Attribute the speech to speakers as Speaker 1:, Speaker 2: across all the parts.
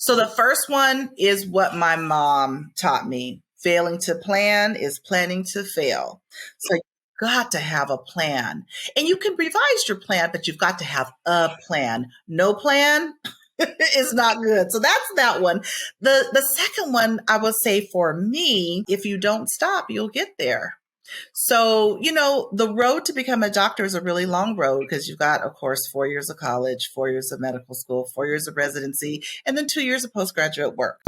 Speaker 1: So the first one is what my mom taught me. Failing to plan is planning to fail. So you've got to have a plan. And you can revise your plan, but you've got to have a plan. No plan is not good. So that's that one. The second one, I will say for me, if you don't stop, you'll get there. So, the road to become a doctor is a really long road because you've got, of course, 4 years of college, 4 years of medical school, 4 years of residency, and then 2 years of postgraduate work.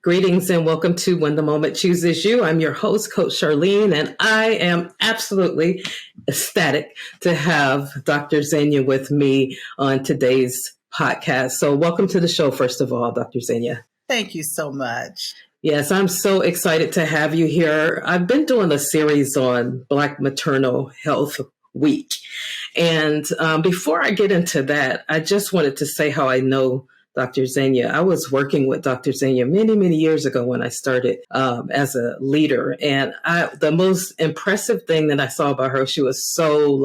Speaker 2: Greetings and welcome to When the Moment Chooses You. I'm your host, Coach Charlene, and I am absolutely ecstatic to have Dr. Zenja with me on today's podcast. So welcome to the show, first of all, Dr. Zenja.
Speaker 1: Thank you so much.
Speaker 2: Yes, I'm so excited to have you here. I've been doing a series on Black Maternal Health Week. And before I get into that, I just wanted to say how I know Dr. Zenja. I was working with Dr. Zenja many, many years ago when I started as a leader. And the most impressive thing that I saw about her, she was so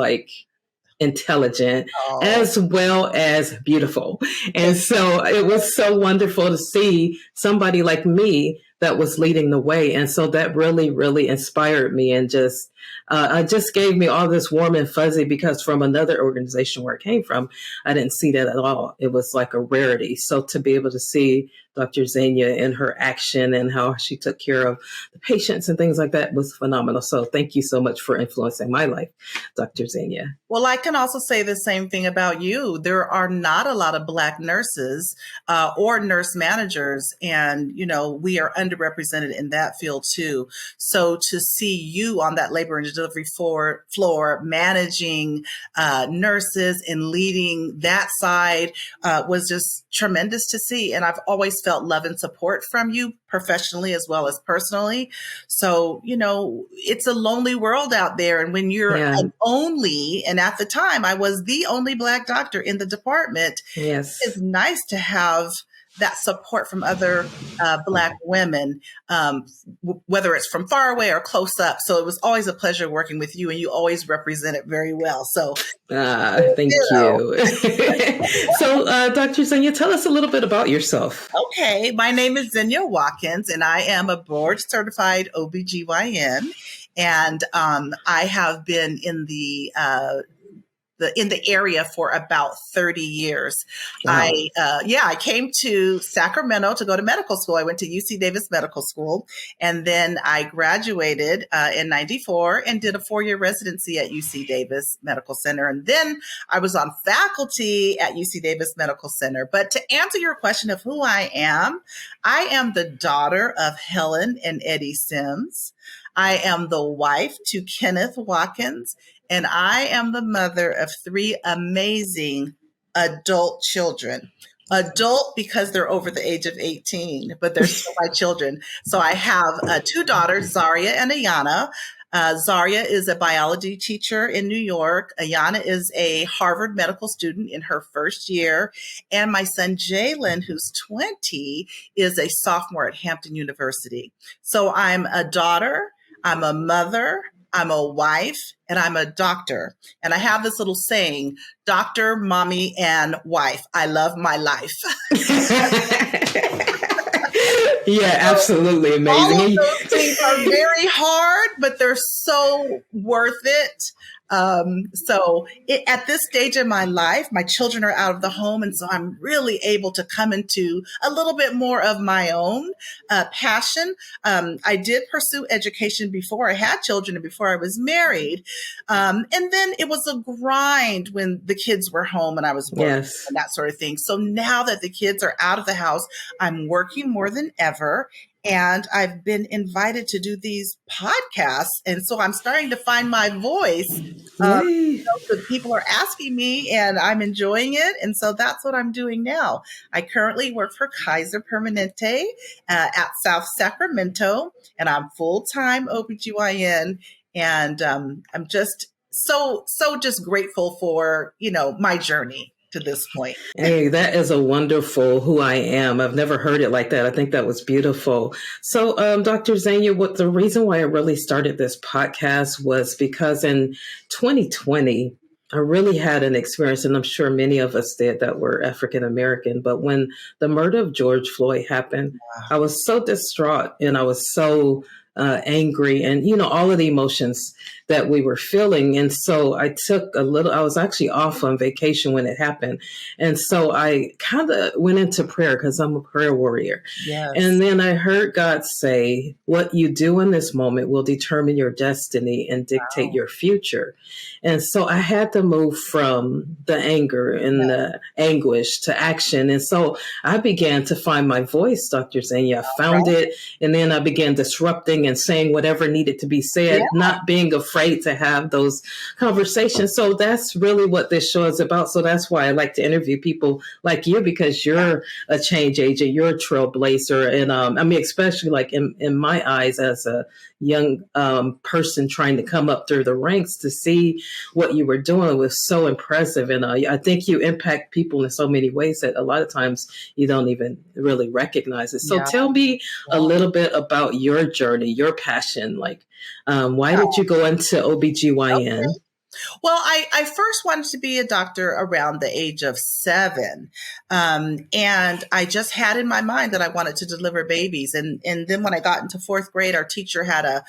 Speaker 2: intelligent as well as beautiful. And so it was so wonderful to see somebody like me that was leading the way. And so that really, really inspired me and just gave me all this warm and fuzzy because from another organization where it came from, I didn't see that at all. It was like a rarity. So to be able to see Dr. Zenja in her action and how she took care of the patients and things like that was phenomenal. So thank you so much for influencing my life, Dr. Zenja.
Speaker 1: Well, I can also say the same thing about you. There are not a lot of Black nurses or nurse managers, and, we are underrepresented in that field too. So to see you on that labor and delivery floor managing nurses and leading that side was just tremendous to see. And I've always felt love and support from you professionally as well as personally. So, it's a lonely world out there. And when you're an only, and at the time I was the only Black doctor in the department,
Speaker 2: yes,
Speaker 1: it's nice to have that support from other Black women, whether it's from far away or close up. So it was always a pleasure working with you, and you always represent it very well. So
Speaker 2: thank you. So Dr. Zenja, tell us a little bit about yourself.
Speaker 1: Okay. My name is Zenja Watkins, and I am a board certified OB-GYN. And I have been in the area for about 30 years.
Speaker 2: Wow.
Speaker 1: I came to Sacramento to go to medical school. I went to UC Davis Medical School, and then I graduated in 94 and did a 4-year residency at UC Davis Medical Center. And then I was on faculty at UC Davis Medical Center. But to answer your question of who I am the daughter of Helen and Eddie Sims. I am the wife to Kenneth Watkins, and I am the mother of 3 amazing adult children. Adult because they're over the age of 18, but they're still my children. So I have 2 daughters, Zaria and Ayana. Zaria is a biology teacher in New York. Ayana is a Harvard medical student in her first year. And my son, Jalen, who's 20, is a sophomore at Hampton University. So I'm a daughter, I'm a mother, I'm a wife, and I'm a doctor. And I have this little saying, doctor, mommy, and wife. I love my life.
Speaker 2: Yeah, absolutely amazing.
Speaker 1: All of those things are very hard, but they're so worth it. At this stage in my life, my children are out of the home. And so I'm really able to come into a little bit more of my own passion. I did pursue education before I had children and before I was married. And then it was a grind when the kids were home and I was working and that sort of thing. So now that the kids are out of the house, I'm working more than ever. And I've been invited to do these podcasts. And so I'm starting to find my voice. So people are asking me and I'm enjoying it. And so that's what I'm doing now. I currently work for Kaiser Permanente at South Sacramento, and I'm full-time OB-GYN. And I'm just so just grateful for, my journey to this point.
Speaker 2: Hey, that is a wonderful who I am. I've never heard it like that. I think that was beautiful. So, Dr. Zenja, the reason why I really started this podcast was because in 2020, I really had an experience, and I'm sure many of us did that were African American. But when the murder of George Floyd happened, I was so distraught and I was so angry, and all of the emotions that we were feeling. And so I was actually off on vacation when it happened. And so I kind of went into prayer because I'm a prayer warrior.
Speaker 1: Yes.
Speaker 2: And then I heard God say, what you do in this moment will determine your destiny and dictate your future. And so I had to move from the anger and the anguish to action. And so I began to find my voice, Dr. Zenja. I found it. And then I began disrupting and saying whatever needed to be said, not being afraid to have those conversations. So that's really what this show is about. So that's why I like to interview people like you, because you're a change agent, you're a trailblazer. And I mean, especially like in my eyes as a young person trying to come up through the ranks, to see what you were doing was so impressive. And I think you impact people in so many ways that a lot of times you don't even really recognize it. So tell me a little bit about your journey, your passion. Like, why did you go into OB-GYN?
Speaker 1: Okay. Well, I first wanted to be a doctor around the age of 7. And I just had in my mind that I wanted to deliver babies. And then when I got into 4th grade, our teacher had a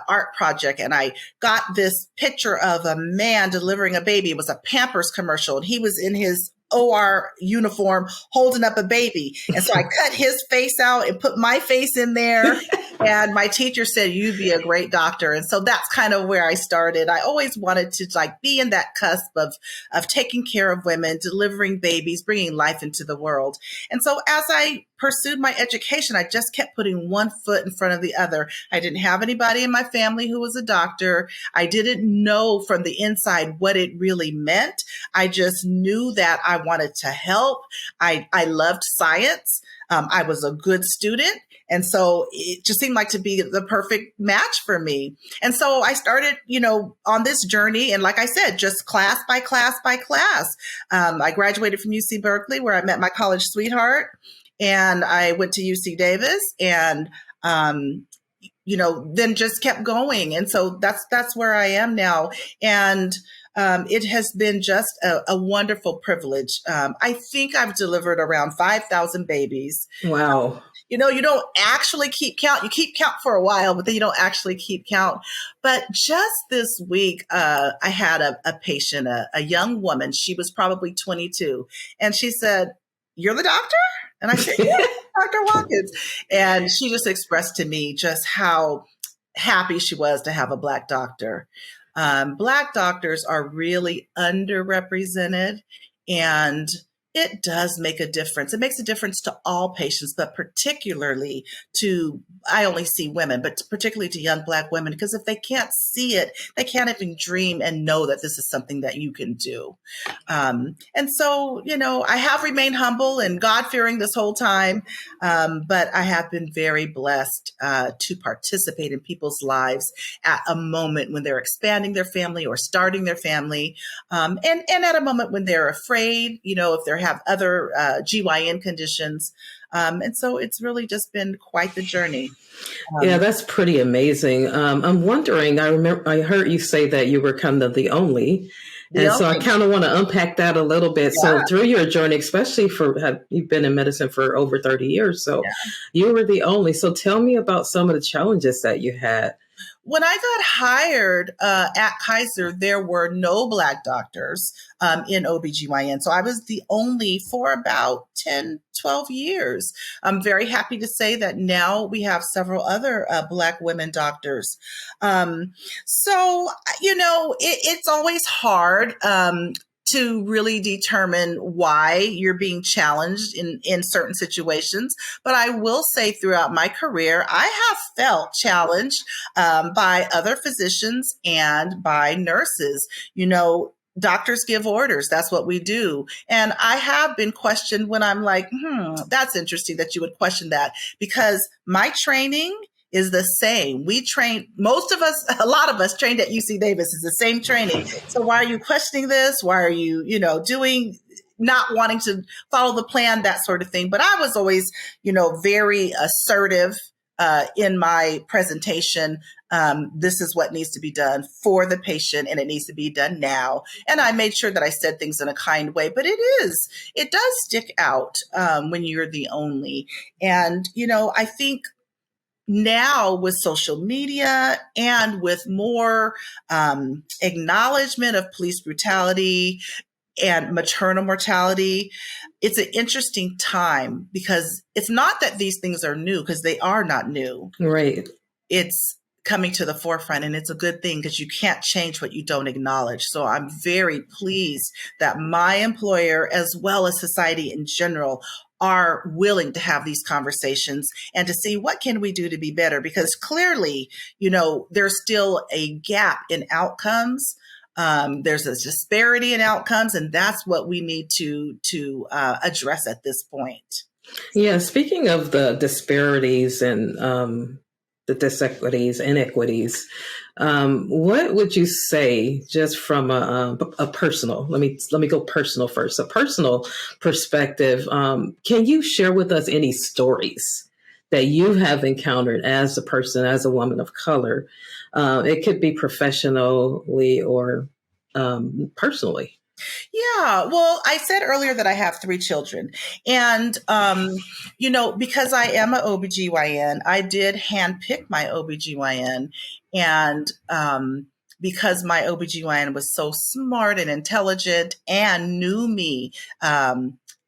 Speaker 1: art project, and I got this picture of a man delivering a baby. It was a Pampers commercial, and he was in his OR uniform holding up a baby. And so I cut his face out and put my face in there. And my teacher said, you'd be a great doctor. And so that's kind of where I started. I always wanted to be in that cusp of taking care of women, delivering babies, bringing life into the world. And so as I pursued my education, I just kept putting one foot in front of the other. I didn't have anybody in my family who was a doctor. I didn't know from the inside what it really meant. I just knew that I wanted to help. I loved science. I was a good student. And so it just seemed like to be the perfect match for me. And so I started, on this journey. And like I said, just class by class by class. I graduated from UC Berkeley, where I met my college sweetheart. And I went to UC Davis, and, then just kept going. And so that's where I am now. And it has been just a wonderful privilege. I think I've delivered around 5,000 babies.
Speaker 2: Wow.
Speaker 1: You don't actually keep count. You keep count for a while, but then you don't actually keep count. But just this week, I had a patient, a young woman. She was probably 22. And she said, "You're the doctor?" And I said, "Yeah, Dr. Watkins." And she just expressed to me just how happy she was to have a Black doctor. Black doctors are really underrepresented, and it does make a difference. It makes a difference to all patients, but particularly I only see women, but particularly to young Black women, because if they can't see it, they can't even dream and know that this is something that you can do. And so, I have remained humble and God-fearing this whole time, but I have been very blessed to participate in people's lives at a moment when they're expanding their family or starting their family, and at a moment when they're afraid, if they have other GYN conditions. And so it's really just been quite the journey.
Speaker 2: Yeah, that's pretty amazing. I'm wondering, I heard you say that you were kind of the only. So I kind of want to unpack that a little bit. Yeah. So through your journey, especially you've been in medicine for over 30 years. So you were the only. So tell me about some of the challenges that you had.
Speaker 1: When I got hired at Kaiser, there were no Black doctors in OB-GYN. So I was the only for about 10, 12 years. I'm very happy to say that now we have several other Black women doctors. So, it's always hard to really determine why you're being challenged in certain situations. But I will say throughout my career, I have felt challenged by other physicians and by nurses. Doctors give orders. That's what we do. And I have been questioned when I'm like, that's interesting that you would question that, because my training is the same. We train, a lot of us trained at UC Davis is the same training. So why are you questioning this? Why are you, not wanting to follow the plan, that sort of thing. But I was always, very assertive in my presentation This is what needs to be done for the patient, and it needs to be done now. And I made sure that I said things in a kind way, but it does stick out when you're the only. And, I think now with social media and with more acknowledgement of police brutality and maternal mortality, it's an interesting time because it's not that these things are new, because they are not new.
Speaker 2: Right.
Speaker 1: It's coming to the forefront, and it's a good thing because you can't change what you don't acknowledge. So I'm very pleased that my employer, as well as society in general, are willing to have these conversations and to see what can we do to be better, because clearly, there's still a gap in outcomes. There's a disparity in outcomes, and that's what we need to address at this point.
Speaker 2: Yeah, speaking of the disparities and the disequities, inequities, what would you say, just from a personal? Let me go personal first. A personal perspective. Can you share with us any stories that you have encountered as a person, as a woman of color? It could be professionally or personally.
Speaker 1: Yeah. Well, I said earlier that I have 3 children. And, because I am an OB-GYN, I did handpick my OB-GYN. And because my OB-GYN was so smart and intelligent and knew me,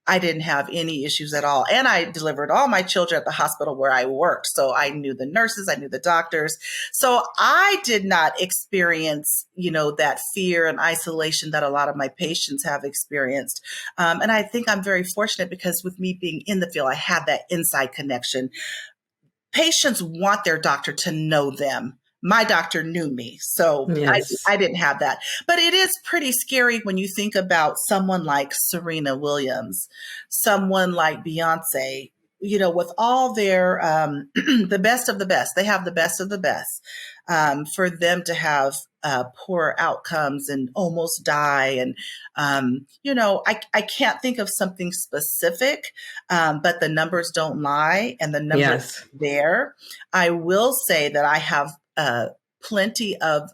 Speaker 1: I didn't have any issues at all. And I delivered all my children at the hospital where I worked. So I knew the nurses, I knew the doctors. So I did not experience, that fear and isolation that a lot of my patients have experienced. And I think I'm very fortunate because with me being in the field, I have that inside connection. Patients want their doctor to know them. My doctor knew me, so
Speaker 2: Yes.
Speaker 1: I didn't have that. But it is pretty scary when you think about someone like Serena Williams, someone like Beyonce, with all their, the best of the best. They have the best of the best. For them to have poor outcomes and almost die. And, I can't think of something specific, but the numbers don't lie, and the numbers are there. I will say that I have plenty of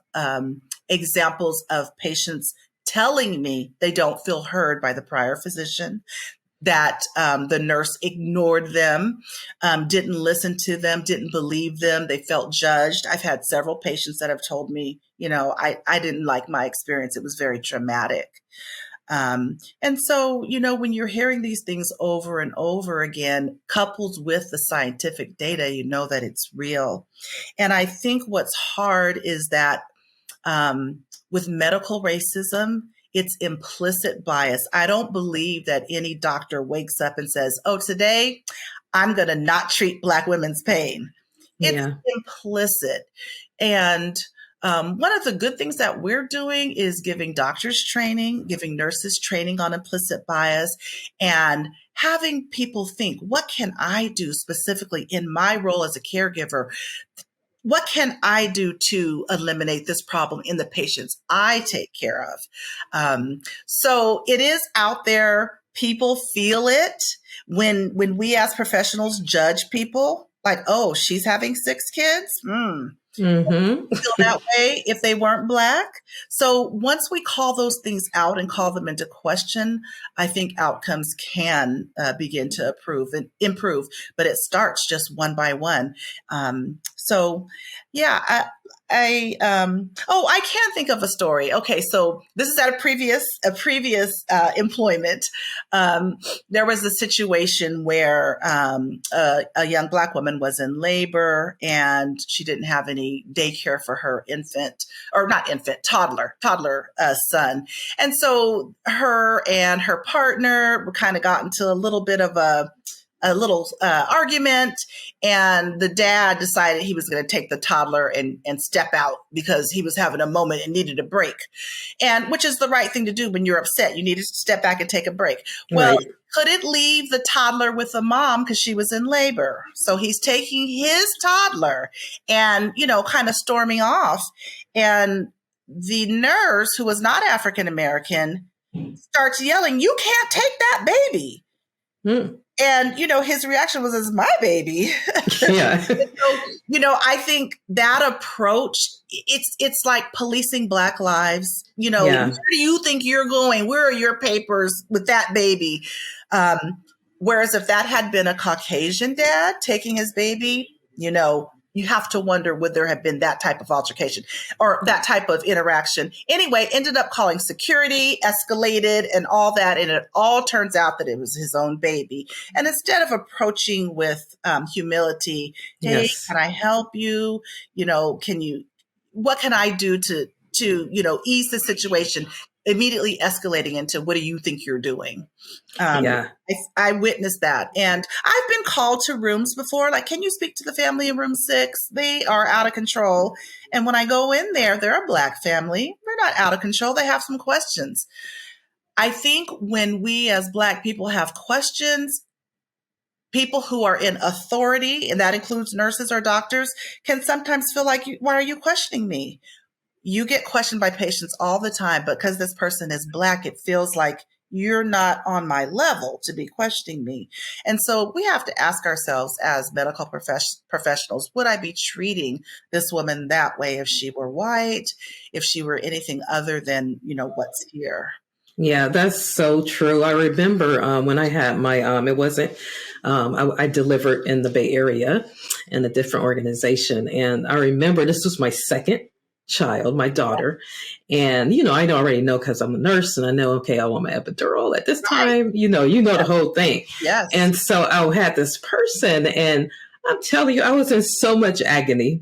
Speaker 1: examples of patients telling me they don't feel heard by the prior physician, that the nurse ignored them, didn't listen to them, didn't believe them. They felt judged. I've had several patients that have told me, I didn't like my experience. It was very traumatic. And so, when you're hearing these things over and over again, coupled with the scientific data, you know that it's real. And I think what's hard is that with medical racism, it's implicit bias. I don't believe that any doctor wakes up and says, oh, today I'm going to not treat Black women's pain. It's implicit. And one of the good things that we're doing is giving doctors training, giving nurses training on implicit bias, and having people think, what can I do specifically in my role as a caregiver? What can I do to eliminate this problem in the patients I take care of? So it is out there. People feel it when we as professionals judge people like, oh, she's having 6 kids. Feel that way if they weren't Black. So once we call those things out and call them into question, I think outcomes can begin to improve, but it starts just one by one. So yeah, I can think of a story. Okay, so this is at a previous employment. There was a situation where a young Black woman was in labor and she didn't have any daycare for her toddler son. And so her and her partner kind of got into a little bit of a argument, and the dad decided he was going to take the toddler and step out because he was having a moment and needed a break, and which is the right thing to do when you're upset. You need to step back and take a break. Well, couldn't leave the toddler with the mom because she was in labor. So he's taking his toddler and, kind of storming off. And the nurse, who was not African American, starts yelling, "You can't take that baby." And, his reaction was, "It's my baby."
Speaker 2: Yeah.
Speaker 1: So, I think that approach, it's like policing Black lives. Where
Speaker 2: Yeah.
Speaker 1: do you think you're going? Where are your papers with that baby? Whereas if that had been a Caucasian dad taking his baby, you have to wonder, would there have been that type of altercation or that type of interaction? Anyway, ended up calling security, escalated and all that. And it all turns out that it was his own baby. And instead of approaching with humility, "Hey,
Speaker 2: Yes.
Speaker 1: can I help you? What can I do to ease the situation?" Immediately escalating into, "What do you think you're doing?"
Speaker 2: Yeah.
Speaker 1: I witnessed that. And I've been called to rooms before, like, "Can you speak to the family in room 6? They are out of control." And when I go in there, they're a Black family. They're not out of control. They have some questions. I think when we as Black people have questions, people who are in authority, and that includes nurses or doctors, can sometimes feel like, "Why are you questioning me?" You get questioned by patients all the time, but because this person is Black, it feels like you're not on my level to be questioning me. And so we have to ask ourselves as medical professionals, would I be treating this woman that way if she were white, if she were anything other than, what's here?
Speaker 2: Yeah, that's so true. I remember when I had my, it wasn't, I delivered in the Bay Area in a different organization. And I remember this was my second child, my daughter. And, I already know because I'm a nurse and I know, okay, I want my epidural at this time, the whole thing.
Speaker 1: Yes.
Speaker 2: And so I had this person and I'm telling you, I was in so much agony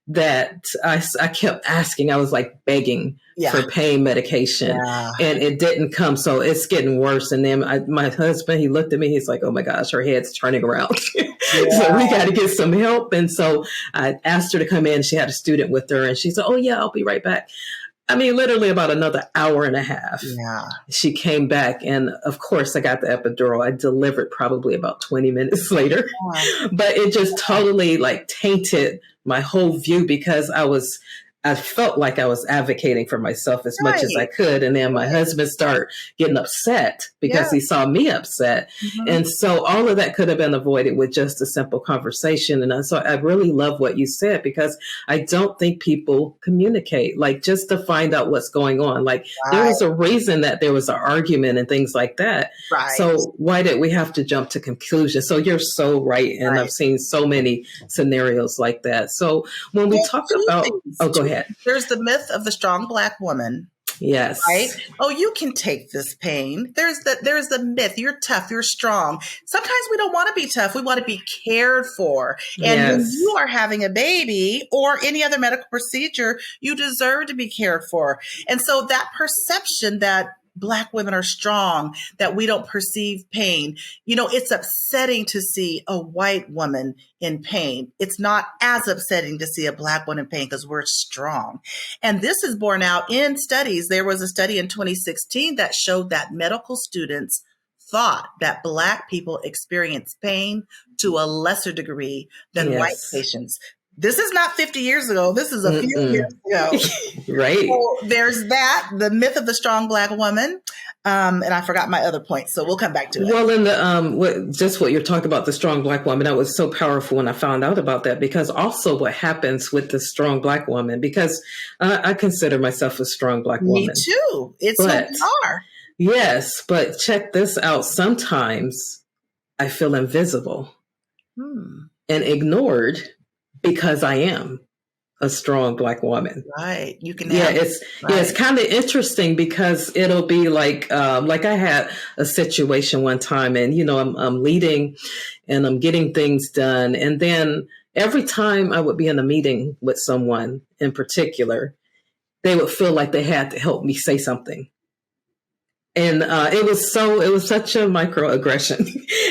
Speaker 2: that I kept asking. I was like begging for pain medication and it didn't come. So it's getting worse. And then my husband, he looked at me, he's like, "Oh my gosh, her head's turning around." So we got to get some help. And so I asked her to come in. She had a student with her and she said, "Oh yeah, I'll be right back." I mean, literally about another hour and a half.
Speaker 1: Yeah.
Speaker 2: She came back and of course I got the epidural. I delivered probably about 20 minutes later, but it just totally like tainted my whole view because I felt like I was advocating for myself as much as I could. And then my husband started getting upset because he saw me upset. Mm-hmm. And so all of that could have been avoided with just a simple conversation. And so I really love what you said because I don't think people communicate, like just to find out what's going on. Like there was a reason that there was an argument and things like that.
Speaker 1: Right.
Speaker 2: So why did we have to jump to conclusions? So you're so right. And I've seen so many scenarios like that. So when we talk about, go ahead.
Speaker 1: There's the myth of the strong Black woman.
Speaker 2: Yes.
Speaker 1: Right? "Oh, you can take this pain." There's the myth. You're tough. You're strong. Sometimes we don't want to be tough. We want to be cared for. And when you are having a baby or any other medical procedure, you deserve to be cared for. And so that perception that Black women are strong, that we don't perceive pain, it's upsetting to see a white woman in pain. It's not as upsetting to see a Black woman in pain because we're strong. And this is borne out in studies. There was a study in 2016 that showed that medical students thought that Black people experience pain to a lesser degree than white patients. This is not 50 years ago. This is a few years ago.
Speaker 2: Right.
Speaker 1: So there's that, the myth of the strong Black woman. And I forgot my other point, so we'll come back to it.
Speaker 2: Well, in the just what you're talking about, the strong Black woman, that was so powerful when I found out about that, because also what happens with the strong Black woman, because I consider myself a strong Black woman.
Speaker 1: Me too. It's who we are.
Speaker 2: Yes, but check this out. sometimes I feel invisible and ignored because I am a strong Black woman.
Speaker 1: Right. You can
Speaker 2: it's kind of interesting because it'll be like I had a situation one time and, I'm leading and I'm getting things done. And then every time I would be in a meeting with someone in particular, they would feel like they had to help me say something. And it was such a microaggression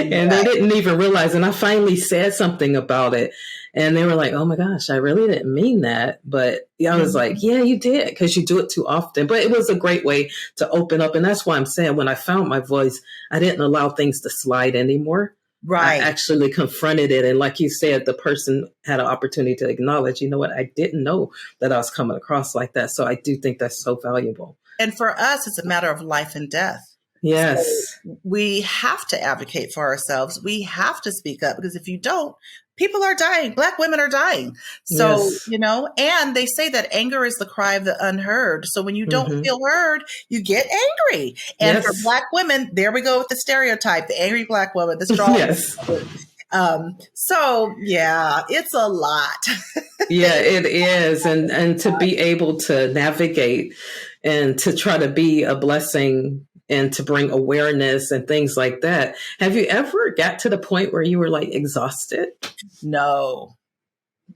Speaker 2: and they didn't even realize. And I finally said something about it and they were like, "Oh my gosh, I really didn't mean that." But I was like, "Yeah, you did," because you do it too often. But it was a great way to open up. And that's why I'm saying when I found my voice, I didn't allow things to slide anymore.
Speaker 1: Right.
Speaker 2: I actually confronted it. And like you said, the person had an opportunity to acknowledge, you know what, I didn't know that I was coming across like that. So I do think that's so valuable.
Speaker 1: And for us, it's a matter of life and death.
Speaker 2: Yes.
Speaker 1: We have to advocate for ourselves. We have to speak up, because if you don't, people are dying. Black women are dying. So,
Speaker 2: Yes.
Speaker 1: and they say that anger is the cry of the unheard. So when you don't
Speaker 2: Mm-hmm.
Speaker 1: feel heard, you get angry. And for
Speaker 2: Yes.
Speaker 1: Black women, there we go with the stereotype, the angry Black woman, the strong
Speaker 2: Yes.
Speaker 1: woman. So yeah, it's a lot.
Speaker 2: Yeah, it is. And to be able to navigate and to try to be a blessing and to bring awareness and things like that. Have you ever got to the point where you were like exhausted?
Speaker 1: No.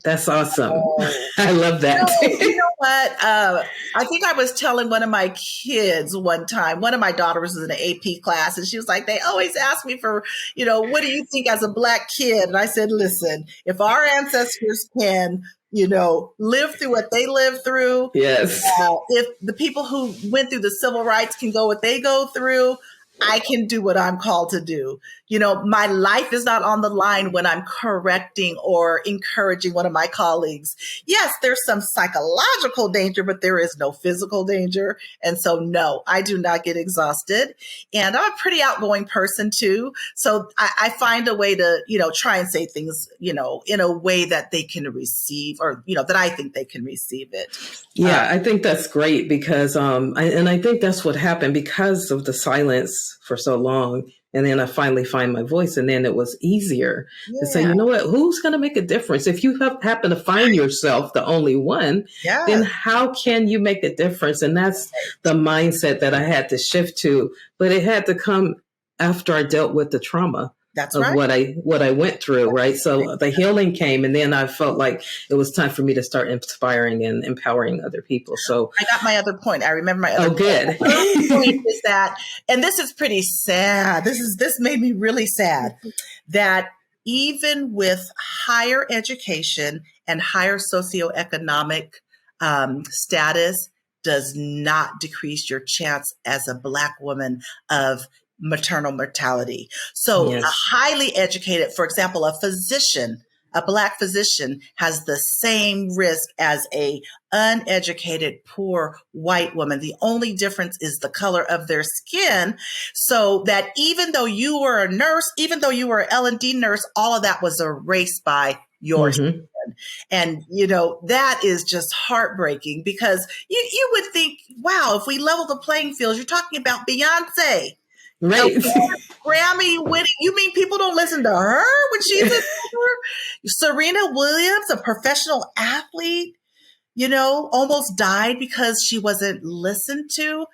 Speaker 2: That's awesome.
Speaker 1: Oh.
Speaker 2: I love that.
Speaker 1: You know what? I think I was telling one of my kids one time, one of my daughters was in an AP class, and she was like, they always ask me for, what do you think as a Black kid? And I said, listen, if our ancestors can, live through what they lived through,
Speaker 2: Yes.
Speaker 1: if the people who went through the civil rights can go what they go through, I can do what I'm called to do. My life is not on the line when I'm correcting or encouraging one of my colleagues. Yes, there's some psychological danger, but there is no physical danger. And so, no, I do not get exhausted. And I'm a pretty outgoing person too. So I find a way to, try and say things, in a way that they can receive, or, that I think they can receive it.
Speaker 2: Yeah, I think that's great because, I think that's what happened because of the silence for so long. And then I finally find my voice, and then it was easier to say,
Speaker 1: Yeah.
Speaker 2: you know what, who's going to make a difference? If you happen to find yourself the only one, then how can you make a difference? And that's the mindset that I had to shift to, but it had to come after I dealt with the trauma.
Speaker 1: That's
Speaker 2: of
Speaker 1: right.
Speaker 2: what I went through, right? So the healing came, and then I felt like it was time for me to start inspiring and empowering other people. So
Speaker 1: I got my other point. I remember my other
Speaker 2: good.
Speaker 1: point is that, and this is pretty sad. This made me really sad, that even with higher education and higher socioeconomic status does not decrease your chance as a Black woman of maternal mortality. So
Speaker 2: Yes.
Speaker 1: a highly educated, for example, a Black physician has the same risk as a uneducated, poor white woman. The only difference is the color of their skin. So that even though you were a nurse, even though you were an L&D nurse, all of that was erased by your skin. And, that is just heartbreaking, because you would think, wow, if we level the playing field, you're talking about Beyonce.
Speaker 2: Right.
Speaker 1: Grammy winning. You mean people don't listen to her when she's a Serena Williams, a professional athlete, almost died because she wasn't listened to.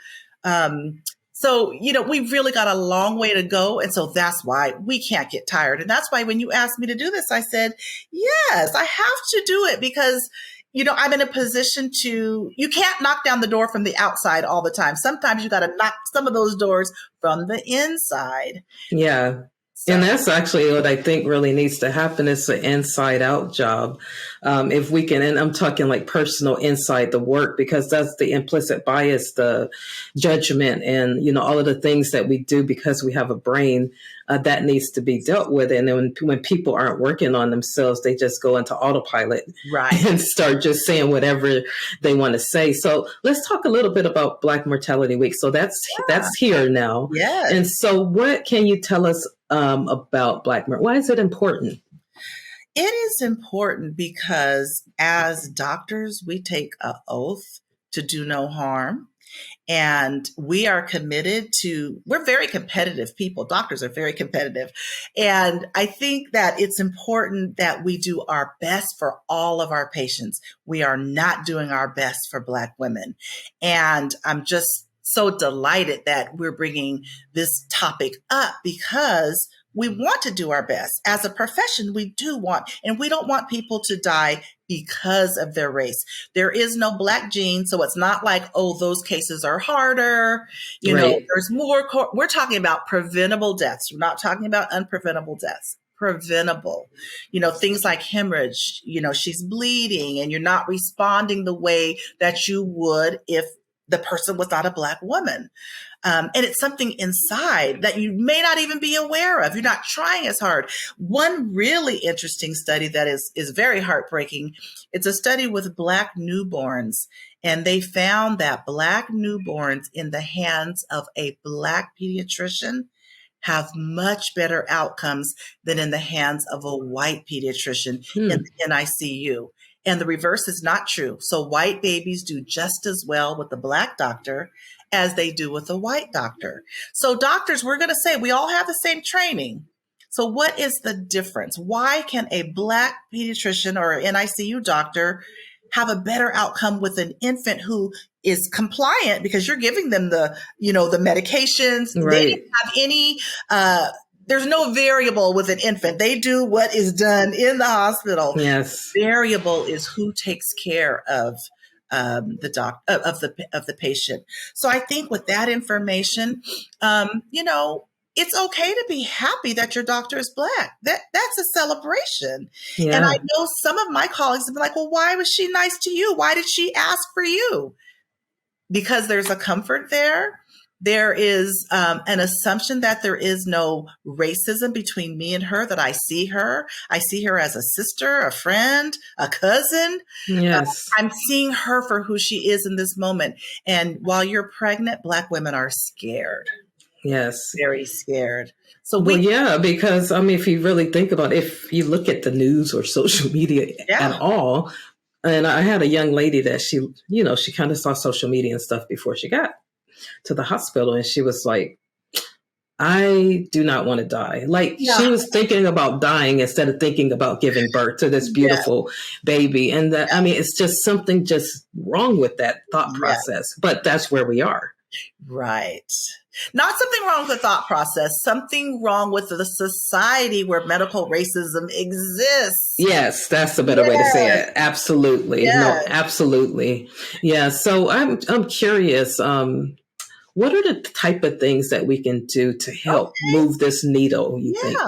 Speaker 1: So, we've really got a long way to go. And so that's why we can't get tired. And that's why when you asked me to do this, I said, yes, I have to do it, because I'm in a position you can't knock down the door from the outside all the time. Sometimes you got to knock some of those doors from the inside.
Speaker 2: Yeah. And that's actually what I think really needs to happen. It's an inside out job. If we can, and I'm talking like personal inside the work, because that's the implicit bias, the judgment, and, all of the things that we do because we have a brain that needs to be dealt with. And then when people aren't working on themselves, they just go into autopilot,
Speaker 1: right,
Speaker 2: and start just saying whatever they want to say. So let's talk a little bit about Black Mortality Week. So that's here now.
Speaker 1: Yes.
Speaker 2: And so what can you tell us about Black Mortality? Why is it important?
Speaker 1: It is important because as doctors, we take an oath to do no harm. And we are committed we're very competitive people. Doctors are very competitive. And I think that it's important that we do our best for all of our patients. We are not doing our best for Black women. And I'm just so delighted that we're bringing this topic up, because we want to do our best. As a profession, we do want, and we don't want people to die because of their race. There is no Black gene, so it's not like, oh, those cases are harder. There's more. We're talking about preventable deaths. We're not talking about unpreventable deaths. Preventable, things like hemorrhage, she's bleeding and you're not responding the way that you would if the person was not a Black woman. And it's something inside that you may not even be aware of. You're not trying as hard. One really interesting study that is very heartbreaking. It's a study with Black newborns. And they found that Black newborns in the hands of a Black pediatrician have much better outcomes than in the hands of a white pediatrician in the NICU. And the reverse is not true. So white babies do just as well with the Black doctor as they do with a white doctor. So doctors, we're going to say we all have the same training. So what is the difference? Why can a Black pediatrician or an NICU doctor have a better outcome with an infant who is compliant because you're giving them the medications?
Speaker 2: Right.
Speaker 1: They don't have any, there's no variable with an infant. They do what is done in the hospital.
Speaker 2: Yes.
Speaker 1: Variable is who takes care of the patient. So I think with that information, it's okay to be happy that your doctor is Black. That's a celebration.
Speaker 2: Yeah.
Speaker 1: And I know some of my colleagues have been like, well, why was she nice to you? Why did she ask for you? Because there's a comfort there. There is an assumption that there is no racism between me and her, that I see her as a sister, a friend, a cousin.
Speaker 2: Yes.
Speaker 1: I'm seeing her for who she is in this moment. And while you're pregnant, Black women are scared.
Speaker 2: Yes.
Speaker 1: Very scared. So
Speaker 2: because if you really think about it, if you look at the news or social media at all, and I had a young lady that she kind of saw social media and stuff before she got to the hospital, and she was like, I do not want to die. She was thinking about dying instead of thinking about giving birth to this beautiful baby. And it's just something just wrong with that thought process, but that's where we are.
Speaker 1: Right. Not something wrong with the thought process, something wrong with the society where medical racism exists.
Speaker 2: Yes, that's a better way to say it. Absolutely.
Speaker 1: Yes.
Speaker 2: No, absolutely. Yeah. So I'm curious, what are the type of things that we can do to help move this needle, you think?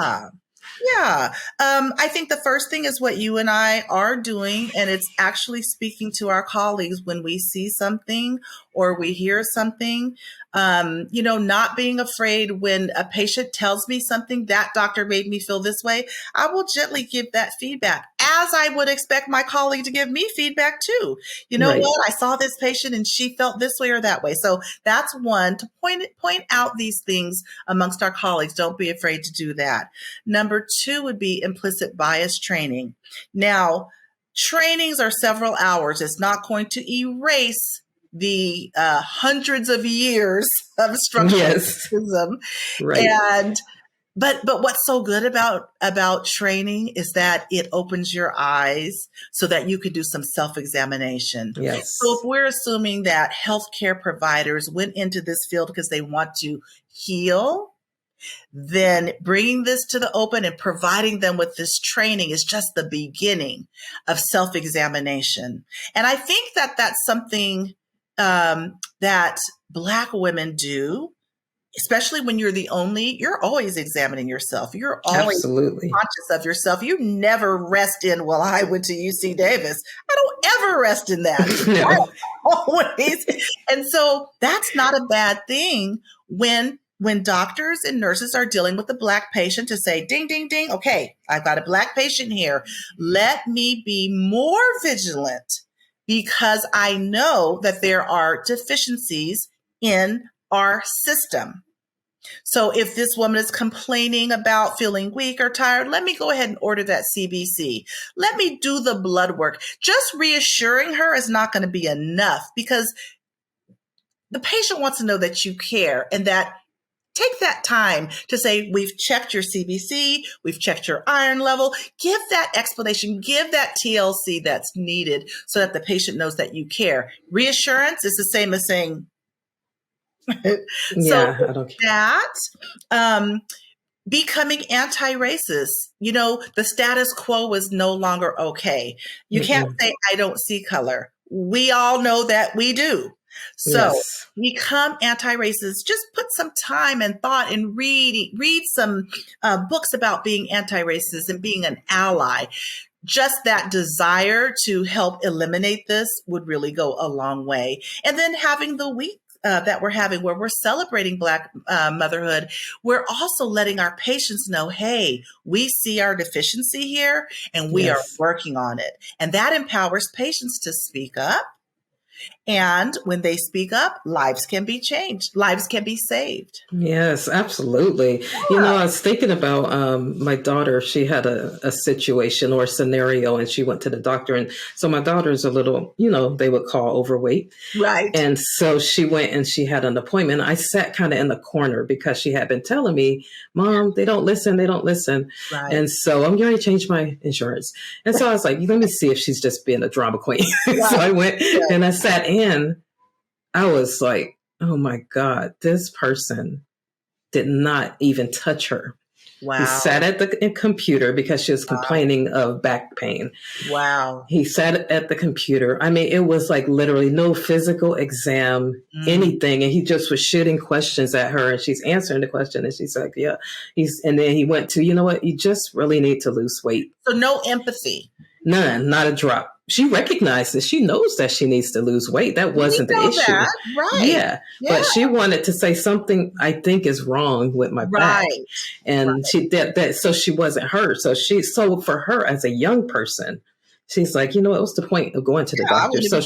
Speaker 1: Yeah. I think the first thing is what you and I are doing, and it's actually speaking to our colleagues when we see something or we hear something. Not being afraid when a patient tells me something, that doctor made me feel this way, I will gently give that feedback, as I would expect my colleague to give me feedback too. You know what? I saw this patient and she felt this way or that way. So that's one, to point out these things amongst our colleagues. Don't be afraid to do that. Number two would be implicit bias training. Now, trainings are several hours. It's not going to erase the hundreds of years of structural racism.
Speaker 2: Right.
Speaker 1: But what's so good about training is that it opens your eyes so that you could do some self-examination.
Speaker 2: Yes.
Speaker 1: So if we're assuming that healthcare providers went into this field because they want to heal, then bringing this to the open and providing them with this training is just the beginning of self-examination. And I think that that's something that Black women do, especially when you're always examining yourself. You're always conscious of yourself. You never rest in, well, I went to UC Davis. I don't ever rest in that.
Speaker 2: No.
Speaker 1: Always. And so that's not a bad thing when doctors and nurses are dealing with a Black patient to say, ding, ding, ding. Okay, I've got a Black patient here. Let me be more vigilant, because I know that there are deficiencies in our system. So if this woman is complaining about feeling weak or tired, let me go ahead and order that CBC. Let me do the blood work. Just reassuring her is not going to be enough, because the patient wants to know that you care, and that take that time to say, we've checked your CBC, we've checked your iron level. Give that explanation, give that TLC that's needed so that the patient knows that you care. Reassurance is the same as saying,
Speaker 2: I don't care.
Speaker 1: That, becoming anti-racist, the status quo is no longer okay. You can't say, I don't see color. We all know that we do. So become anti-racist. Just put some time and thought and read some books about being anti-racist and being an ally. Just that desire to help eliminate this would really go a long way. And then having the week that we're having, where we're celebrating Black motherhood, we're also letting our patients know, hey, we see our deficiency here and we are working on it. And that empowers patients to speak up. And when they speak up, lives can be changed, lives can be saved.
Speaker 2: Yes, absolutely.
Speaker 1: Yeah.
Speaker 2: I was thinking about my daughter. She had a situation or a scenario, and she went to the doctor. And so my daughter's a little, they would call overweight.
Speaker 1: Right.
Speaker 2: And so she went and she had an appointment. I sat kind of in the corner because she had been telling me, Mom, they don't listen. They don't listen.
Speaker 1: Right.
Speaker 2: And so I'm going to change my insurance. And so I was like, let me see if she's just being a drama queen.
Speaker 1: Right.
Speaker 2: So I went and I sat in. I was like, oh my God, this person did not even touch her.
Speaker 1: Wow.
Speaker 2: He sat at the computer because she was complaining of back pain.
Speaker 1: Wow.
Speaker 2: He sat at the computer. I mean, it was like literally no physical exam, anything. And he just was shooting questions at her, and she's answering the question. And she's like, yeah. And then he went to, you know what? You just really need to lose weight.
Speaker 1: So no empathy.
Speaker 2: None, not a drop. She recognizes, she knows that she needs to lose weight. That wasn't the issue.
Speaker 1: That. Right.
Speaker 2: Yeah. But she wanted to say something I think is wrong with my back. And she did that. So she wasn't heard. So for her as a young person, she's like, what was the point of going to the doctor? So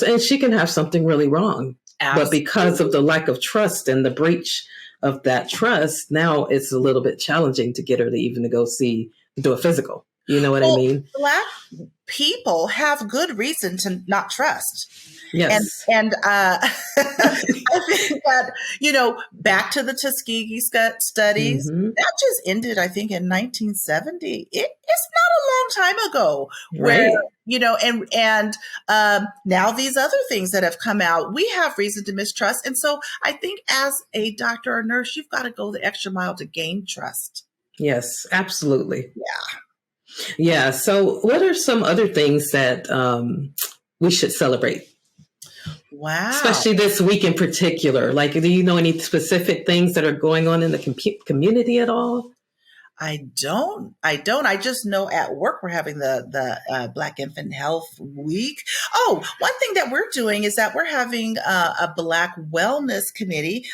Speaker 2: and she can have something really wrong. Absolutely. But because of the lack of trust and the breach of that trust, now it's a little bit challenging to get her to even to go do a physical. You know what I mean?
Speaker 1: Black people have good reason to not trust.
Speaker 2: Yes.
Speaker 1: And I think that, back to the Tuskegee studies, that just ended, I think, in 1970. It's not a long time ago where, and now these other things that have come out, we have reason to mistrust. And so I think as a doctor or nurse, you've got to go the extra mile to gain trust.
Speaker 2: Yes, absolutely.
Speaker 1: Yeah.
Speaker 2: Yeah. So what are some other things that we should celebrate?
Speaker 1: Wow.
Speaker 2: Especially this week in particular. Like, do you know any specific things that are going on in the community at all?
Speaker 1: I don't. I just know at work we're having the Black Infant Health Week. Oh, one thing that we're doing is that we're having a Black Wellness Committee.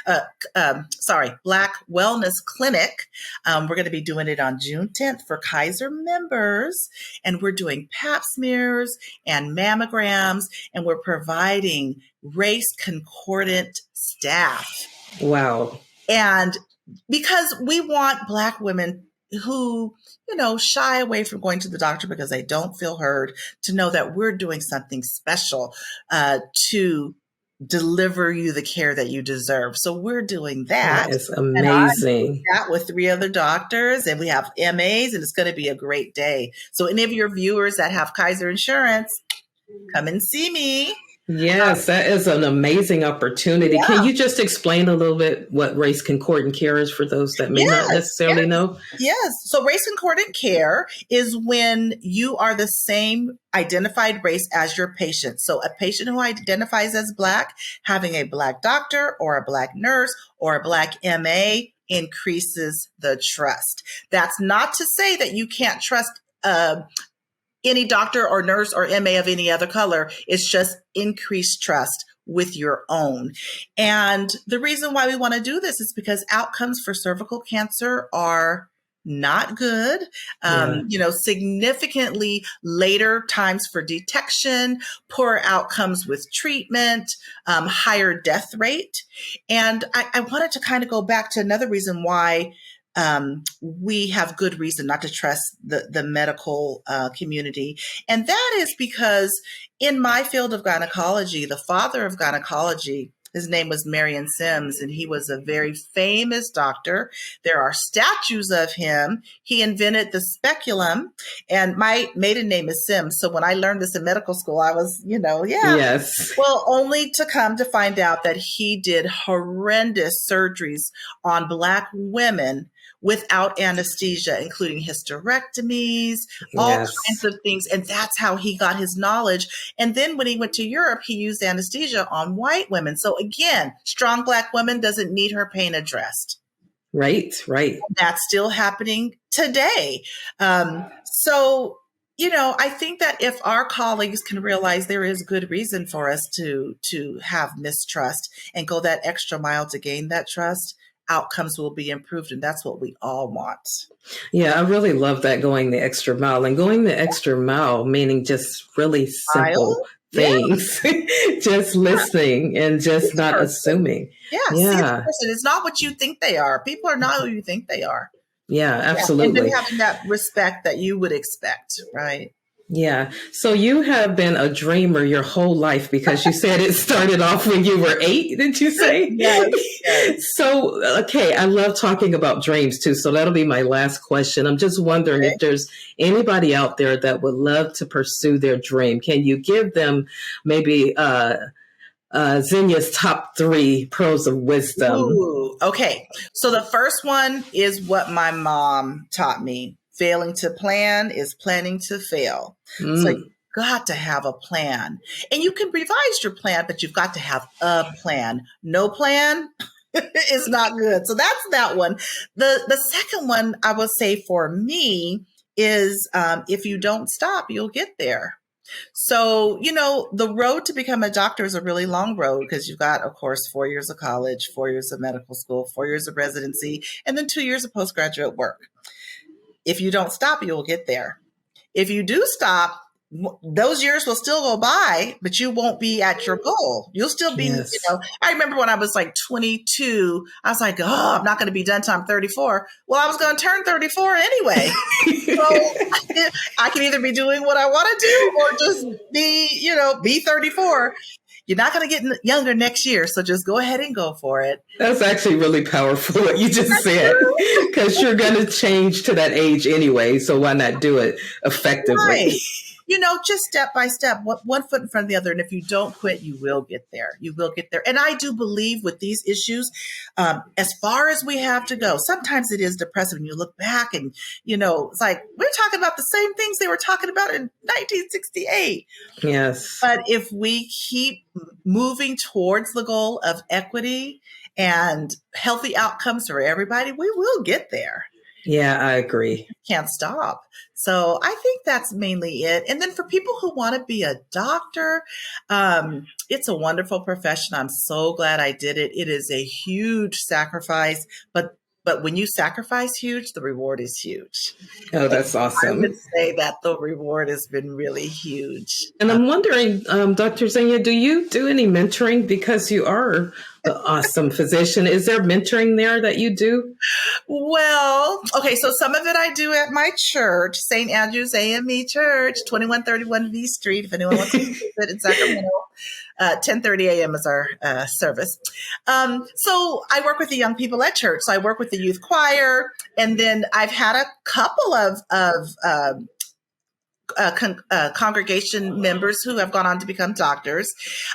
Speaker 1: Black Wellness Clinic. We're going to be doing it on June 10th for Kaiser members, and we're doing Pap smears and mammograms, and we're providing race concordant staff.
Speaker 2: Wow.
Speaker 1: And because we want Black women who, shy away from going to the doctor because they don't feel heard, to know that we're doing something special to deliver you the care that you deserve. So we're doing that.
Speaker 2: That is amazing.
Speaker 1: That with 3 other doctors, and we have MAs, and it's going to be a great day. So any of your viewers that have Kaiser Insurance, come and see me.
Speaker 2: Yes, that is an amazing opportunity. Yeah. Can you just explain a little bit what race concordant care is for those that may not necessarily know?
Speaker 1: Yes. So race concordant care is when you are the same identified race as your patient. So a patient who identifies as Black, having a Black doctor or a Black nurse or a Black MA increases the trust. That's not to say that you can't trust any doctor or nurse or MA of any other color. It's just increased trust with your own. And the reason why we want to do this is because outcomes for cervical cancer are not good. Significantly later times for detection, poor outcomes with treatment, higher death rate. And I wanted to kind of go back to another reason why we have good reason not to trust the medical community. And that is because in my field of gynecology, the father of gynecology, his name was Marion Sims, and he was a very famous doctor. There are statues of him. He invented the speculum, and my maiden name is Sims. So when I learned this in medical school, I was,
Speaker 2: Yes.
Speaker 1: Well, only to come to find out that he did horrendous surgeries on Black women without anesthesia, including hysterectomies, all kinds of things. And that's how he got his knowledge. And then when he went to Europe, he used anesthesia on white women. So again, strong Black woman doesn't need her pain addressed.
Speaker 2: Right.
Speaker 1: That's still happening today. So I think that if our colleagues can realize there is good reason for us to have mistrust and go that extra mile to gain that trust, outcomes will be improved. And that's what we all want.
Speaker 2: Yeah, I really love that, going the extra mile. And going the extra mile, meaning just really simple
Speaker 1: Yeah.
Speaker 2: things, just listening and just not assuming.
Speaker 1: Yeah. See the
Speaker 2: Yeah.
Speaker 1: person. It's not what you think they are. People are not who you think they are.
Speaker 2: Yeah,
Speaker 1: Yeah. And then
Speaker 2: absolutely.
Speaker 1: having that respect that you would expect, right?
Speaker 2: Yeah. So you have been a dreamer your whole life because you said it started off when you were 8, did you say?
Speaker 1: Yes. Yes.
Speaker 2: So, okay, I love talking about dreams too. So that'll be my last question. I'm just wondering if there's anybody out there that would love to pursue their dream. Can you give them maybe Zenya's top 3 pearls of wisdom?
Speaker 1: Ooh, okay. So the first one is what my mom taught me. Failing to plan is planning to fail. So you've got to have a plan. And you can revise your plan, but you've got to have a plan. No plan is not good. So that's that one. The second one I will say for me is if you don't stop, you'll get there. So, the road to become a doctor is a really long road because you've got, of course, 4 years of college, 4 years of medical school, 4 years of residency, and then 2 years of postgraduate work. If you don't stop, you'll get there. If you do stop, those years will still go by, but you won't be at your goal. You'll still be, I remember when I was like 22, I was like, oh, I'm not going to be done till I'm 34. Well, I was going to turn 34 anyway. So I can either be doing what I want to do or just be 34. You're not going to get younger next year, so just go ahead and go for it.
Speaker 2: That's actually really powerful what you just said, because you're going to change to that age anyway, so why not do it effectively?
Speaker 1: Right. Just step by step, one foot in front of the other. And if you don't quit, you will get there. You will get there. And I do believe with these issues, as far as we have to go, sometimes it is depressing when you look back and, it's like we're talking about the same things they were talking about in 1968.
Speaker 2: Yes.
Speaker 1: But if we keep moving towards the goal of equity and healthy outcomes for everybody, we will get there.
Speaker 2: Yeah, I agree.
Speaker 1: Can't stop. So I think that's mainly it. And then for people who want to be a doctor, it's a wonderful profession. I'm so glad I did it. It is a huge sacrifice, but when you sacrifice huge, the reward is huge.
Speaker 2: Oh, that's awesome.
Speaker 1: I would say that the reward has been really huge.
Speaker 2: And I'm wondering, Dr. Zenja, do you do any mentoring because you are an awesome physician? Is there mentoring there that you do?
Speaker 1: Well, okay, so some of it I do at my church, St. Andrew's AME Church, 2131 V Street, if anyone wants to visit in Sacramento. 10:30 a.m. is our service. So I work with the young people at church. So I work with the youth choir, and then I've had a couple of congregation members who have gone on to become doctors.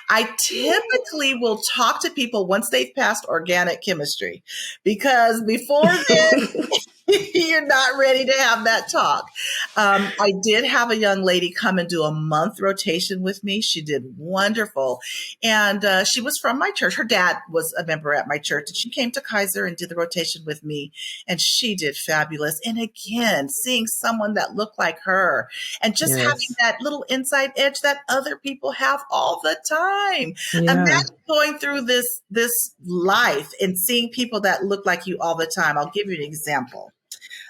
Speaker 1: I typically will talk to people once they've passed organic chemistry, because before then, you're not ready to have that talk. I did have a young lady come and do a month rotation with me. She did wonderful. And she was from my church. Her dad was a member at my church, and she came to Kaiser and did the rotation with me. And she did fabulous. And again, seeing someone that looked like her and just having that little inside edge that other people have all the time. Yeah. Imagine going through this life and seeing people that look like you all the time. I'll give you an example.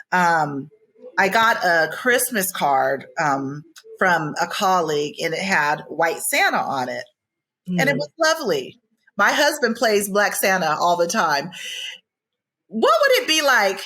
Speaker 1: I got a Christmas card from a colleague, and it had White Santa on it. And it was lovely. My husband plays Black Santa all the time. What would it be like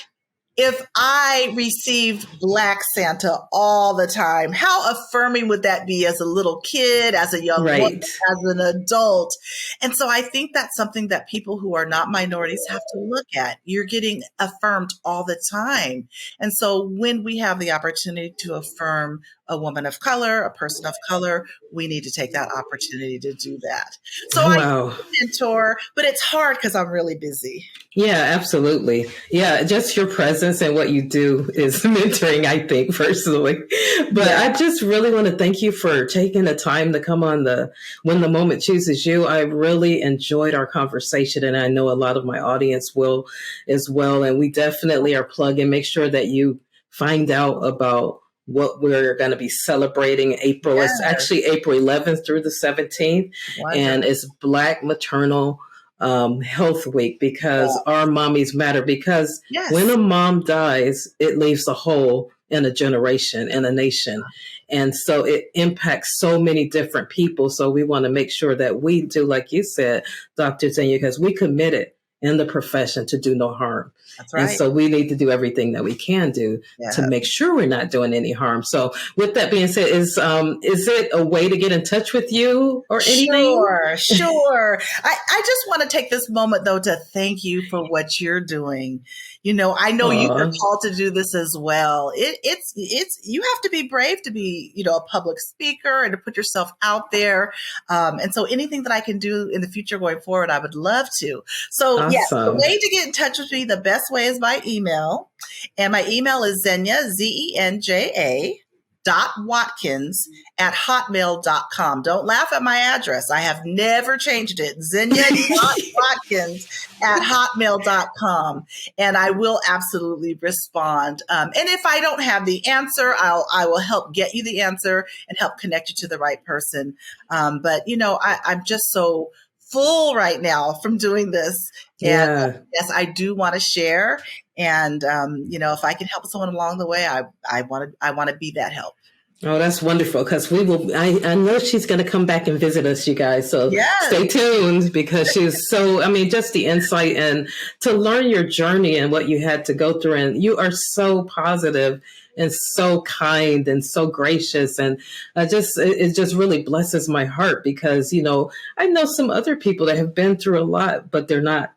Speaker 1: if I received Black Santa all the time? How affirming would that be as a little kid, as a young woman, as an adult? And so I think that's something that people who are not minorities have to look at. You're getting affirmed all the time. And so when we have the opportunity to affirm a woman of color, a person of color, we need to take that opportunity to do that. So I mentor, but it's hard because I'm really busy.
Speaker 2: Yeah, absolutely. Yeah, just your presence and what you do is mentoring, I think, personally. But I just really want to thank you for taking the time to come on When the Moment Chooses You. I really enjoyed our conversation, and I know a lot of my audience will as well. And we definitely are plugging. Make sure that you find out about what we're going to be celebrating April. It's actually April 11th through the 17th. Wonderful. And it's Black Maternal Health Week, because our mommies matter. Because when a mom dies, it leaves a hole in a generation, in a nation. And so it impacts so many different people. So we want to make sure that we do, like you said, Dr. Zenja, because we committed in the profession to do no harm.
Speaker 1: That's
Speaker 2: And
Speaker 1: right.
Speaker 2: so we need to do everything that we can do to make sure we're not doing any harm. So with that being said, is it a way to get in touch with you or anything?
Speaker 1: Sure. I just want to take this moment, though, to thank you for what you're doing. You know, I know you are called to do this as well. It's you have to be brave to be, you know, a public speaker and to put yourself out there. And so anything that I can do in the future going forward, I would love to. So yes, the way to get in touch with me, the best way is by email. And my email is Zenja, Zenja .watkins@hotmail.com. Don't laugh at my address. I have never changed it. Zenja.watkins@hotmail.com. And I will absolutely respond. And if I don't have the answer, I will help get you the answer and help connect you to the right person. But, you know, I'm just so full right now from doing this. And yes, I do want to share. And, you know, if I can help someone along the way, I want to be that help.
Speaker 2: Oh, that's wonderful. Because we will, I know she's going to come back and visit us, you guys. So stay tuned, because she's so, I mean, just the insight and to learn your journey and what you had to go through. And you are so positive and so kind and so gracious. And it just really blesses my heart, because, you know, I know some other people that have been through a lot, but they're not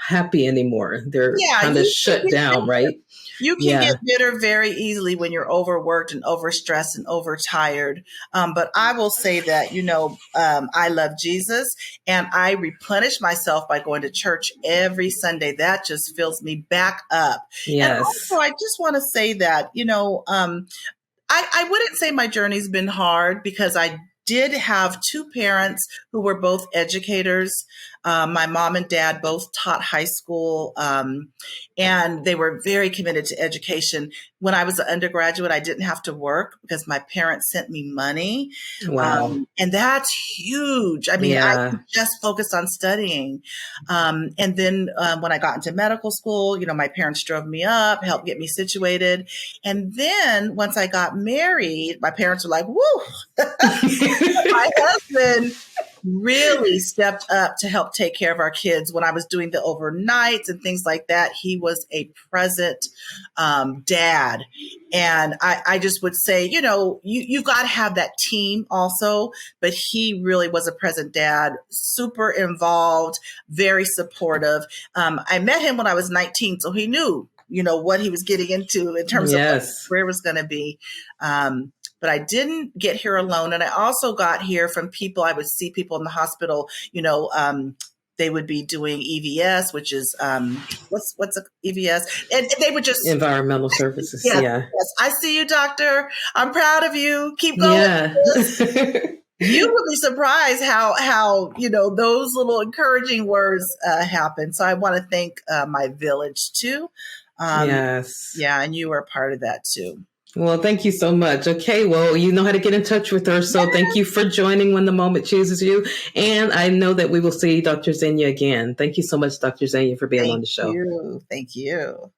Speaker 2: happy anymore. They're kind of shut down, right?
Speaker 1: You can get bitter very easily when you're overworked and overstressed and overtired. But I will say that, you know, I love Jesus, and I replenish myself by going to church every Sunday. That just fills me back up. Yes. And also, I just want to say that, you know, I wouldn't say my journey's been hard, because I did have two parents who were both educators. My mom and dad both taught high school, and they were very committed to education. When I was an undergraduate, I didn't have to work because my parents sent me money.
Speaker 2: Wow.
Speaker 1: And that's huge. I mean, I just focused on studying. And then when I got into medical school, you know, my parents drove me up, helped get me situated. And then once I got married, my parents were like, woo, my husband really stepped up to help take care of our kids. When I was doing the overnights and things like that, he was a present dad. And I just would say, you know, you've got to have that team also, but he really was a present dad, super involved, very supportive. I met him when I was 19, so he knew, you know, what he was getting into in terms of what career was going to be. But I didn't get here alone. And I also got here from people. I would see people in the hospital, you know, they would be doing EVS, which is, what's EVS? And they would just.
Speaker 2: Environmental services.
Speaker 1: Yes. I see you, doctor. I'm proud of you. Keep going. Yeah. You would be surprised how, you know, those little encouraging words happen. So I want to thank my village too.
Speaker 2: Yes.
Speaker 1: Yeah. And you were a part of that too.
Speaker 2: Well, thank you so much. Okay, well, you know how to get in touch with her. So thank you for joining When the Moment Chooses You. And I know that we will see Dr. Zenja again. Thank you so much, Dr. Zenja, for being on the show.
Speaker 1: Thank you.